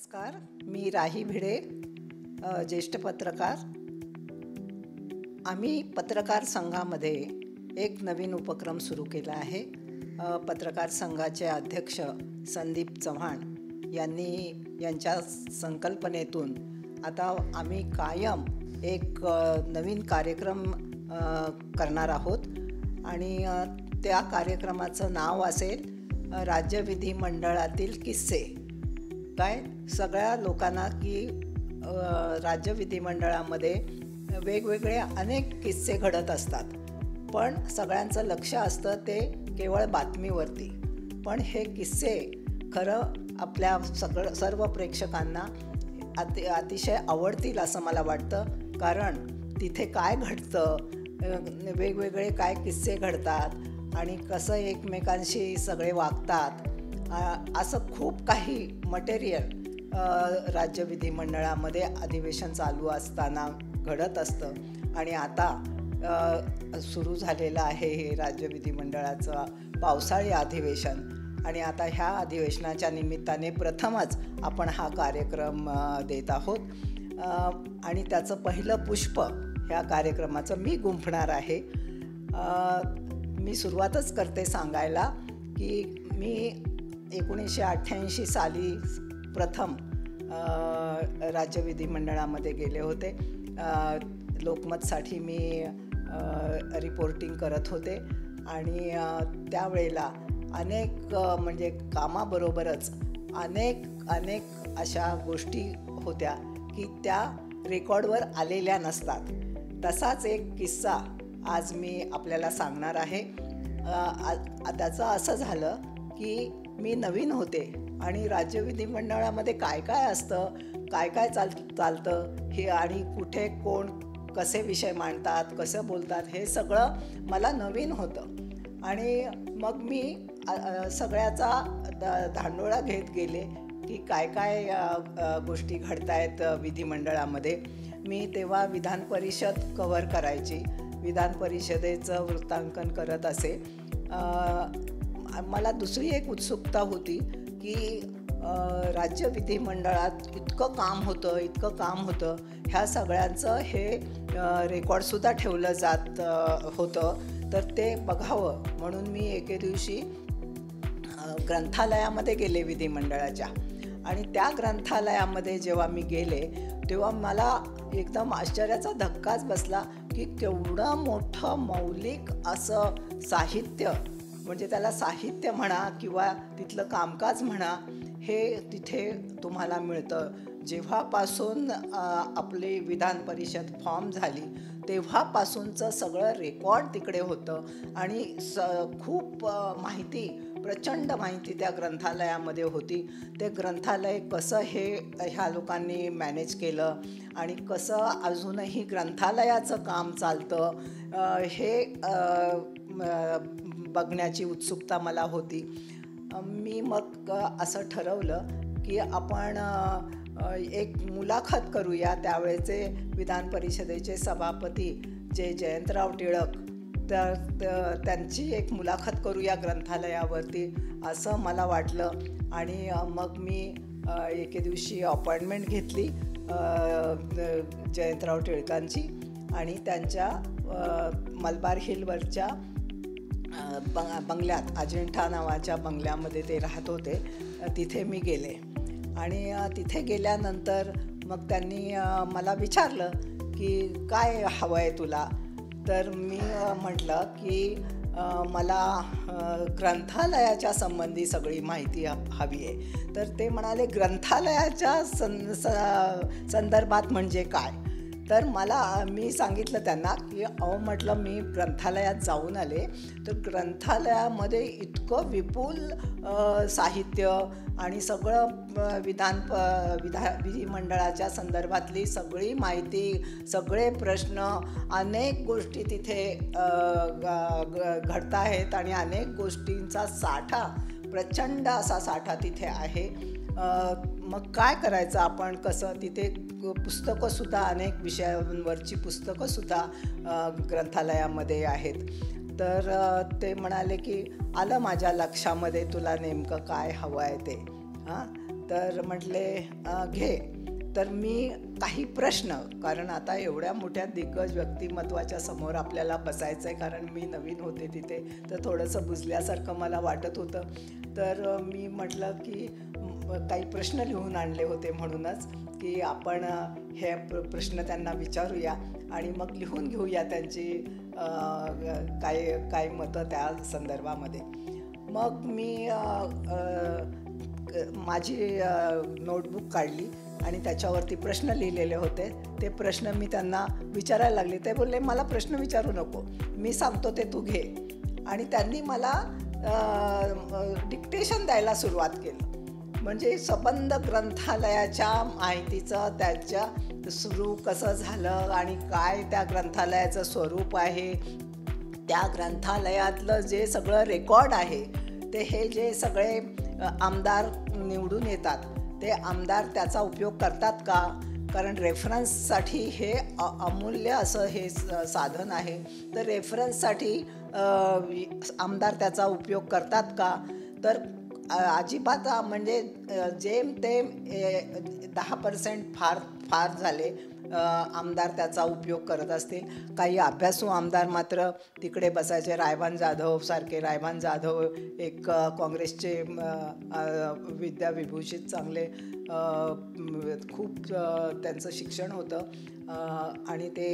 नमस्कार, मी राही भिडे, ज्येष्ठ पत्रकार. आम्ही पत्रकार संघामध्ये एक नवीन उपक्रम सुरू केला आहे. पत्रकार संघाचे अध्यक्ष संदीप चव्हाण यांच्या संकल्पनेतून आता आम्ही कायम एक नवीन कार्यक्रम करणार आहोत आणि त्या कार्यक्रमाचं नाव असेल राज्य विधिमंडळातील किस्से. सगळ्या लोकांना की राज्य विधिमंडळामध्ये वेगवेगळे अनेक किस्से घडत असतात, पण सगळ्यांचं लक्ष असतं ते केवळ बातमीवरती. पण हे किस्से खरं आपल्या सर्व प्रेक्षकांना अतिशय आवडतील असं मला वाटतं, कारण तिथे काय घडतं, वेगवेगळे काय किस्से घडतात आणि कसं एकमेकांशी सगळे वागतात, असं खूप काही मटेरियल राज्य विधिमंडळामध्ये अधिवेशन चालू असताना घडत असतं. आणि आता सुरू झालेलं आहे हे राज्य विधिमंडळाचं पावसाळी अधिवेशन. आणि आता ह्या अधिवेशनाच्या निमित्ताने प्रथमच आपण हा कार्यक्रम देत आहोत आणि त्याचं पहिलं पुष्प ह्या कार्यक्रमाचं मी गुंफणार आहे. मी सुरुवातच करते सांगायला की मी 1988 साली प्रथम राज्य विधिमंडळामध्ये गेले होते. लोकमतसाठी मी रिपोर्टिंग करत होते आणि त्यावेळेला अनेक म्हणजे कामाबरोबरच अनेक अशा गोष्टी होत्या की त्या रेकॉर्डवर आलेल्या नसतात. तसाच एक किस्सा आज मी आपल्याला सांगणार आहे. त्याचं असं झालं की मी नवीन होते आणि राज्य विधिमंडळामध्ये काय असतं, काय चालतं हे आणि कुठे कोण कसे विषय मांडतात, कसं बोलतात, हे सगळं मला नवीन होतं. आणि मग मी सगळ्याचा धांडोळा घेत गेले की काय गोष्टी घडतायत विधिमंडळामध्ये. मी तेव्हा विधान परिषद कव्हर करायची, विधान परिषदेचं वृत्तांकन करत असे. मला दुसरी एक उत्सुकता होती की राज्य विधिमंडळात इतकं काम होतं, ह्या सगळ्यांचं हे रेकॉर्डसुद्धा ठेवलं जात होतं, तर ते बघावं म्हणून मी एके दिवशी ग्रंथालयामध्ये गेले विधिमंडळाच्या. आणि त्या ग्रंथालयामध्ये जेव्हा मी गेले तेव्हा मला एकदम आश्चर्याचा धक्काच बसला की केवढं मोठं मौलिक असं साहित्य, म्हणजे त्याला साहित्य म्हणा किंवा तिथलं कामकाज म्हणा, हे तिथे तुम्हाला मिळतं. जेव्हापासून आपली विधान परिषद फॉर्म झाली तेव्हापासूनचं सगळं रेकॉर्ड तिकडे होतं आणि खूप प्रचंड माहिती त्या ग्रंथालयामध्ये होती. ते ग्रंथालय कसं ह्या लोकांनी मॅनेज केलं आणि कसं अजूनही ग्रंथालयाचं काम चालतं हे बघण्याची उत्सुकता मला होती. मी मग असं ठरवलं की आपण एक मुलाखत करूया. त्यावेळेचे विधान परिषदेचे सभापती जे जयंतराव टिळक, तर त्यांची एक मुलाखत करूया ग्रंथालयावरती असं मला वाटलं. आणि मग मी एके दिवशी अपॉइंटमेंट घेतली जयंतराव टिळकांची आणि त्यांच्या मलबार हिलवरच्या बंगल्यात, अजिंठा नावाच्या बंगल्यामध्ये ते राहत होते, तिथे मी गेले. आणि तिथे गेल्यानंतर मग त्यांनी मला विचारलं की काय हवं आहे तुला. तर मी म्हटलं की मला ग्रंथालयाच्या संबंधी सगळी माहिती हवी आहे. तर ते म्हणाले ग्रंथालयाच्या संदर्भात म्हणजे काय. तर मी सांगितलं त्यांना की म्हटलं मी ग्रंथालयात जाऊन आले, तर ग्रंथालयामध्ये इतकं विपुल साहित्य आणि सगळं विधिमंडळाच्या संदर्भातली सगळी माहिती, सगळे प्रश्न, अनेक गोष्टी तिथे घडत आहेत आणि अनेक गोष्टींचा साठा, प्रचंड असा साठा तिथे आहे. मग काय करायचं आपण, कसं. तिथे पुस्तकंसुद्धा, अनेक विषयांवरची पुस्तकंसुद्धा ग्रंथालयामध्ये आहेत. तर ते म्हणाले की आलं माझ्या लक्षामध्ये तुला नेमकं काय हवं आहे ते. तर म्हटले घे. तर मी काही प्रश्न, कारण आता एवढ्या मोठ्या दिग्गज व्यक्तिमत्वाच्या समोर आपल्याला बसायचं आहे, कारण मी नवीन होते तिथे, तर थोडंसं बुजल्यासारखं मला वाटत होतं. तर मी म्हटलं की काही प्रश्न लिहून आणले होते म्हणूनच, की आपण हे प्रश्न त्यांना विचारूया आणि मग लिहून घेऊया त्यांची काय मतं त्या संदर्भामध्ये. मग मी माझी नोटबुक काढली आणि त्याच्यावरती प्रश्न लिहिलेले होते. ते प्रश्न मी त्यांना विचारायला लागले. ते बोलले, मला प्रश्न विचारू नको, मी सांगतो ते तू घे. आणि त्यांनी मला डिक्टेशन द्यायला सुरुवात केली. म्हणजे संबंध ग्रंथालयाच्या माहितीचं, त्याच्या सुरू कसं झालं आणि काय त्या ग्रंथालयाचं स्वरूप आहे, त्या ग्रंथालयातलं जे सगळं रेकॉर्ड आहे, ते हे जे सगळे आमदार निवडून येतात, ते आमदार त्याचा उपयोग करतात का? कारण रेफरन्ससाठी हे अमूल्य असं हे साधन आहे. तर रेफरन्ससाठी आमदार त्याचा उपयोग करतात का? तर अजिबात, म्हणजे जेमतेम 10% फार झाले आमदार त्याचा उपयोग करत असतील. काही अभ्यासू आमदार मात्र तिकडे बसायचे. रायबान जाधव एक काँग्रेसचे विद्याविभूषित चांगले, खूप त्यांचं शिक्षण होतं आणि ते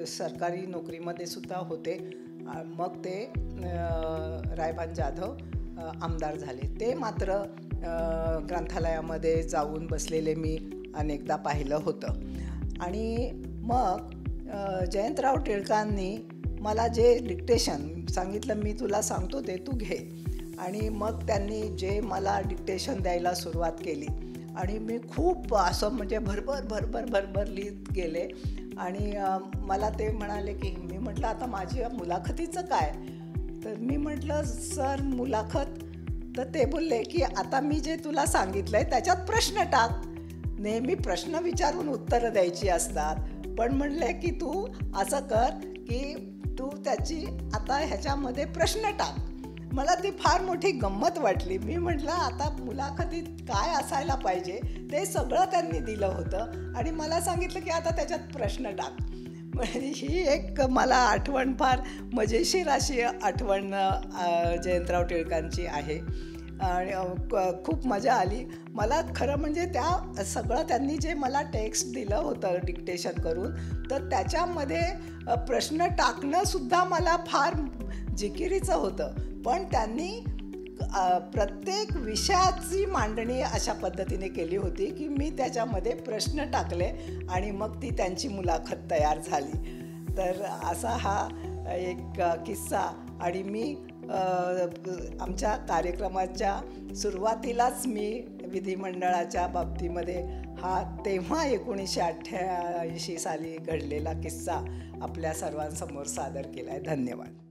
सरकारी नोकरीमध्ये सुद्धा होते. मग ते रायबान जाधव आमदार झाले. ते मात्र ग्रंथालयामध्ये जाऊन बसलेले मी अनेकदा पाहिलं होतं. आणि मग जयंतराव टिळकांनी मला जे डिक्टेशन सांगितलं, मी तुला सांगतो ते तू घे. आणि मग त्यांनी जे मला डिक्टेशन द्यायला सुरुवात केली आणि मी खूप असं म्हणजे भरभर लिहित गेले. आणि मला ते म्हणाले की, मी म्हटलं आता माझी मुलाखतीचं काय? तर मी म्हटलं, सर मुलाखत? तर ते बोलले की आता मी जे तुला सांगितलं आहे त्याच्यात प्रश्न टाक. नेहमी प्रश्न विचारून उत्तरं द्यायची असतात, पण म्हणले की तू असं कर की तू त्याची आता ह्याच्यामध्ये प्रश्न टाक. मला ती फार मोठी गंमत वाटली. मी म्हटलं आता मुलाखतीत काय असायला पाहिजे ते सगळं त्यांनी दिलं होतं आणि मला सांगितलं की आता त्याच्यात प्रश्न टाक. ही एक मला आठवण, फार मजेशीर अशी आठवण जयंतराव टिळकांची आहे. आणि खूप मजा आली मला खरं म्हणजे. त्या सगळं त्यांनी जे मला टेक्स्ट दिलं होतं डिक्टेशन करून, तर त्याच्यामध्ये प्रश्न टाकणंसुद्धा मला फार जिकिरीचं होतं. पण त्यांनी प्रत्येक विषयाची मांडणी अशा पद्धतीने केली होती की मी त्याच्यामध्ये प्रश्न टाकले आणि मग ती त्यांची मुलाखत तयार झाली. तर असा हा एक किस्सा. आणि मी आमच्या कार्यक्रमाच्या सुरुवातीलाच मी विधिमंडळाच्या बाबतीमध्ये हा तेव्हा 1988 साली घडलेला किस्सा आपल्या सर्वांसमोर सादर केला आहे. धन्यवाद.